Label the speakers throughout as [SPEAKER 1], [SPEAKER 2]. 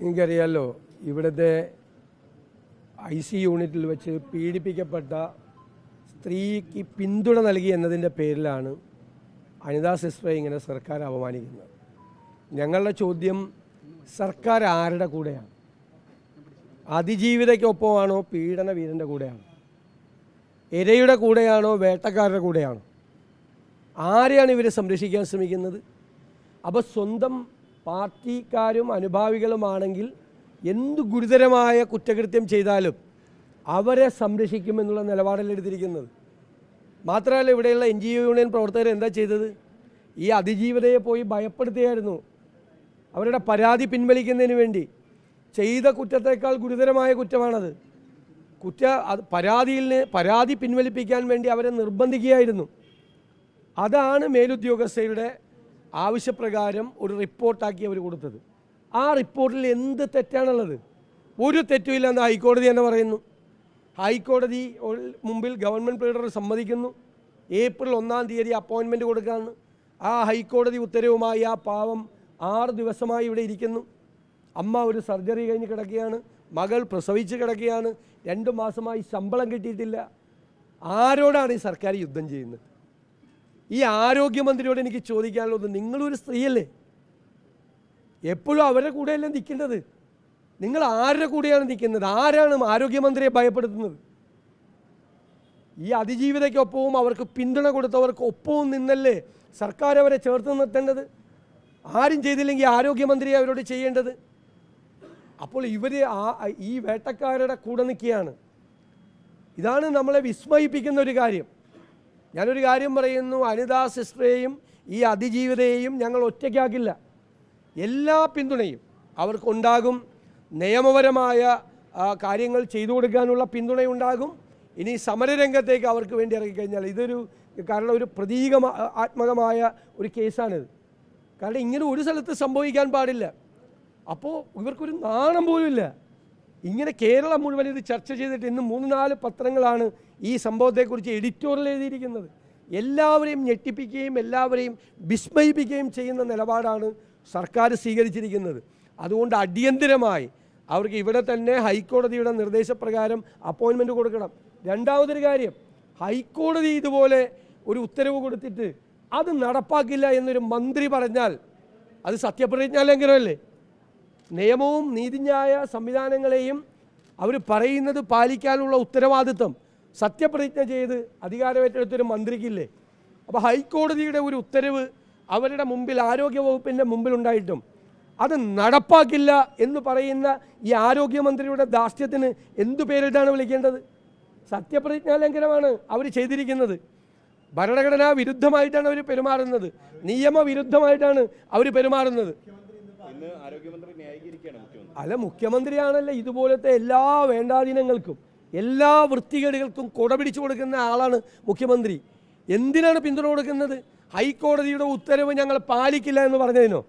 [SPEAKER 1] നിങ്ങൾക്കറിയാമല്ലോ, ഇവിടുത്തെ IC യൂണിറ്റിൽ വെച്ച് പീഡിപ്പിക്കപ്പെട്ട സ്ത്രീക്ക് പിന്തുണ നൽകി എന്നതിൻ്റെ പേരിലാണ് അനിതാ സിസ്റ്ററെ ഇങ്ങനെ സർക്കാർ അപമാനിക്കുന്നത്. ഞങ്ങളുടെ ചോദ്യം, സർക്കാർ ആരുടെ കൂടെയാണ്? അതിജീവിതയ്ക്കൊപ്പമാണോ പീഡന വീരൻ്റെ കൂടെയാണോ? ഇരയുടെ കൂടെയാണോ വേട്ടക്കാരുടെ കൂടെയാണോ? ആരെയാണ് ഇവർ സംരക്ഷിക്കാൻ ശ്രമിക്കുന്നത്? അപ്പോൾ സ്വന്തം പാർട്ടിക്കാരും അനുഭാവികളുമാണെങ്കിൽ എന്ത് ഗുരുതരമായ കുറ്റകൃത്യം ചെയ്താലും അവരെ സംരക്ഷിക്കുമെന്നുള്ള നിലപാടല്ലേ എടുത്തിരിക്കുന്നത്. മാത്രമല്ല, ഇവിടെയുള്ള NGO യൂണിയൻ പ്രവർത്തകർ എന്താ ചെയ്തത്? ഈ അതിജീവിതയെ പോയി ഭയപ്പെടുത്തുകയായിരുന്നു. അവരുടെ പരാതി പിൻവലിക്കുന്നതിന് വേണ്ടി. ചെയ്ത കുറ്റത്തേക്കാൾ ഗുരുതരമായ കുറ്റമാണത്. പരാതി പിൻവലിപ്പിക്കാൻ വേണ്ടി അവരെ നിർബന്ധിക്കുകയായിരുന്നു. അതാണ് മേലുദ്യോഗസ്ഥരുടെ ആവശ്യപ്രകാരം ഒരു റിപ്പോർട്ടാക്കി അവർ കൊടുത്തത്. ആ റിപ്പോർട്ടിൽ എന്ത് തെറ്റാണുള്ളത്? ഒരു തെറ്റുമില്ലെന്ന് ഹൈക്കോടതി തന്നെ പറയുന്നു. ഹൈക്കോടതി മുമ്പിൽ ഗവൺമെൻറ് പ്ലീഡർ സമ്മതിക്കുന്നു. ഏപ്രിൽ 1-ാം തീയതി അപ്പോയിൻമെൻറ്റ് കൊടുക്കാമെന്ന്. ആ ഹൈക്കോടതി ഉത്തരവുമായി ആ പാവം 6 ദിവസമായി ഇവിടെ ഇരിക്കുന്നു. അമ്മ ഒരു സർജറി കഴിഞ്ഞ് കിടക്കുകയാണ്, മകൾ പ്രസവിച്ച് കിടക്കുകയാണ്, 2 മാസമായി ശമ്പളം കിട്ടിയിട്ടില്ല. ആരോടാണ് ഈ സർക്കാർ യുദ്ധം ചെയ്യുന്നത്? ഈ ആരോഗ്യമന്ത്രിയോട് എനിക്ക് ചോദിക്കാനുള്ളത്, നിങ്ങളൊരു സ്ത്രീയല്ലേ? എപ്പോഴും അവരുടെ കൂടെയല്ലേ നിൽക്കേണ്ടത്? നിങ്ങൾ ആരുടെ കൂടെയാണ് നിൽക്കുന്നത്? ആരാണ് ആരോഗ്യമന്ത്രിയെ ഭയപ്പെടുത്തുന്നത്? ഈ അതിജീവിതയ്ക്കൊപ്പവും അവർക്ക് പിന്തുണ കൊടുത്തവർക്ക് ഒപ്പവും നിന്നല്ലേ സർക്കാർ അവരെ ചേർത്ത് നിർത്തേണ്ടത്? ആരും ചെയ്തില്ലെങ്കിൽ ആരോഗ്യമന്ത്രിയെ അവരോട് ചെയ്യേണ്ടത്. അപ്പോൾ ഇവർ ഈ വേട്ടക്കാരുടെ കൂടെ നിൽക്കുകയാണ്. ഇതാണ് നമ്മളെ വിസ്മയിപ്പിക്കുന്ന ഒരു കാര്യം. ഞാനൊരു കാര്യം പറയുന്നു, അനിതാ സിസ്റ്ററെയും ഈ അതിജീവിതയെയും ഞങ്ങൾ ഒറ്റയ്ക്കാക്കില്ല. എല്ലാ പിന്തുണയും അവർക്കുണ്ടാകും. നിയമപരമായ കാര്യങ്ങൾ ചെയ്തു കൊടുക്കാനുള്ള പിന്തുണയുണ്ടാകും. ഇനി സമരരംഗത്തേക്ക് അവർക്ക് വേണ്ടി ഇറങ്ങിക്കഴിഞ്ഞാൽ കാരണം ഒരു പ്രതീകാത്മകമായ ഒരു കേസാണിത്. കാരണം ഇങ്ങനെ ഒരു സ്ഥലത്ത് സംഭവിക്കാൻ പാടില്ല. അപ്പോൾ ഇവർക്കൊരു നാണം പോലുമില്ല. ഇങ്ങനെ കേരളം മുഴുവൻ ഇത് ചർച്ച ചെയ്തിട്ട് ഇന്ന് 3-4 പത്രങ്ങളാണ് ഈ സംഭവത്തെക്കുറിച്ച് എഡിറ്റോറിയൽ എഴുതിയിരിക്കുന്നത്. എല്ലാവരെയും ഞെട്ടിപ്പിക്കുകയും എല്ലാവരെയും വിസ്മയിപ്പിക്കുകയും ചെയ്യുന്ന നിലപാടാണ് സർക്കാർ സ്വീകരിച്ചിരിക്കുന്നത്. അതുകൊണ്ട് അടിയന്തരമായി അവർക്ക് ഇവിടെ തന്നെ ഹൈക്കോടതിയുടെ നിർദ്ദേശപ്രകാരം അപ്പോയിൻമെൻറ്റ് കൊടുക്കണം. രണ്ടാമതൊരു കാര്യം, ഹൈക്കോടതി ഇതുപോലെ ഒരു ഉത്തരവ് കൊടുത്തിട്ട് അത് നടപ്പാക്കില്ല എന്നൊരു മന്ത്രി പറഞ്ഞാൽ അത് സത്യപ്രതിജ്ഞാ ലംഘനമല്ലേ? നിയമവും നീതിന്യായ സംവിധാനങ്ങളെയും അവർ പറയുന്നത് പാലിക്കാനുള്ള ഉത്തരവാദിത്വം സത്യപ്രതിജ്ഞ ചെയ്ത് അധികാരമേറ്റെടുത്തൊരു മന്ത്രിക്കില്ലേ? അപ്പോൾ ഹൈക്കോടതിയുടെ ഒരു ഉത്തരവ് അവരുടെ മുമ്പിൽ, ആരോഗ്യവകുപ്പിൻ്റെ മുമ്പിലുണ്ടായിട്ടും അത് നടപ്പാക്കില്ല എന്ന് പറയുന്ന ഈ ആരോഗ്യമന്ത്രിയുടെ ധാർഷ്ട്യത്തിന് എന്തു പേരിട്ടാണ് വിളിക്കേണ്ടത്? സത്യപ്രതിജ്ഞാ ലംഘനമാണ് അവർ ചെയ്തിരിക്കുന്നത്. ഭരണഘടനാ വിരുദ്ധമായിട്ടാണ് അവർ പെരുമാറുന്നത്, നിയമവിരുദ്ധമായിട്ടാണ് അവർ പെരുമാറുന്നത്. അല്ല, മുഖ്യമന്ത്രിയാണല്ലോ ഇതുപോലത്തെ എല്ലാ വേണ്ടാധീനങ്ങൾക്കും എല്ലാ വൃത്തികേടുകൾക്കും കൊടപിടിച്ചു കൊടുക്കുന്ന ആളാണ് മുഖ്യമന്ത്രി. എന്തിനാണ് പിന്തുണ കൊടുക്കുന്നത്? ഹൈക്കോടതിയുടെ ഉത്തരവ് ഞങ്ങൾ പാലിക്കില്ല എന്ന് പറഞ്ഞതിനോ?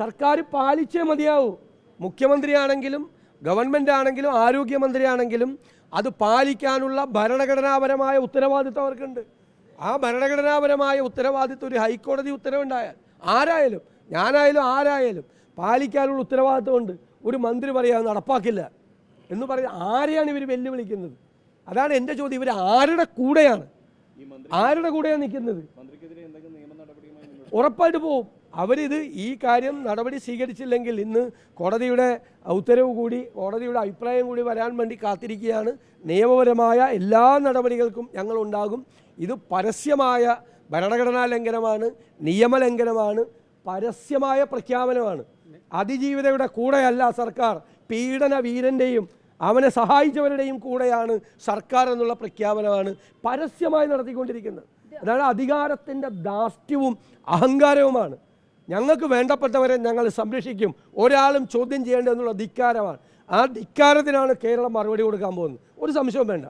[SPEAKER 1] സർക്കാർ പാലിച്ചേ മതിയാവൂ. മുഖ്യമന്ത്രിയാണെങ്കിലും ഗവൺമെൻറ് ആണെങ്കിലും ആരോഗ്യമന്ത്രിയാണെങ്കിലും അത് പാലിക്കാനുള്ള ഭരണഘടനാപരമായ ഉത്തരവാദിത്വം അവർക്കുണ്ട്. ആ ഭരണഘടനാപരമായ ഉത്തരവാദിത്വം ഒരു ഹൈക്കോടതി ഉത്തരവുണ്ടായാൽ ആരായാലും, ഞാനായാലും ആരായാലും പാലിക്കാനുള്ള ഉത്തരവാദിത്വമുണ്ട്. ഒരു മന്ത്രി പറയാതെ നടപ്പാക്കില്ല എന്ന് പറയുന്നത് ആരെയാണ് ഇവർ വെല്ലുവിളിക്കുന്നത്? അതാണ് എൻ്റെ ചോദ്യം. ഇവർ ആരുടെ കൂടെയാണ് നിൽക്കുന്നത്? ഉറപ്പായിട്ട് പോവും. അവരിത് ഈ കാര്യം നടപടി സ്വീകരിച്ചില്ലെങ്കിൽ ഇന്ന് കോടതിയുടെ ഉത്തരവ് കൂടി, കോടതിയുടെ അഭിപ്രായം കൂടി വരാൻ വേണ്ടി കാത്തിരിക്കുകയാണ്. നിയമപരമായ എല്ലാ നടപടികൾക്കും ഞങ്ങളുണ്ടാകും. ഇത് പരസ്യമായ ഭരണഘടനാ ലംഘനമാണ്, നിയമലംഘനമാണ്, പരസ്യമായ പ്രഖ്യാപനമാണ്. അതിജീവിതയുടെ കൂടെയല്ല സർക്കാർ, പീഡന വീരൻ്റെയും അവനെ സഹായിച്ചവരുടെയും കൂടെയാണ് സർക്കാർ എന്നുള്ള പ്രഖ്യാപനമാണ് പരസ്യമായി നടത്തിക്കൊണ്ടിരിക്കുന്നത്. അതാണ് അധികാരത്തിൻ്റെ ധാർഷ്ട്യവും അഹങ്കാരവുമാണ്. ഞങ്ങൾക്ക് വേണ്ടപ്പെട്ടവരെ ഞങ്ങൾ സംരക്ഷിക്കും, ഒരാളും ചോദ്യം ചെയ്യേണ്ടതെന്നുള്ള ധിക്കാരമാണ്. ആ ധിക്കാരത്തിനാണ് കേരളം മറുപടി കൊടുക്കാൻ പോകുന്നത്. ഒരു സംശയവും വേണ്ട.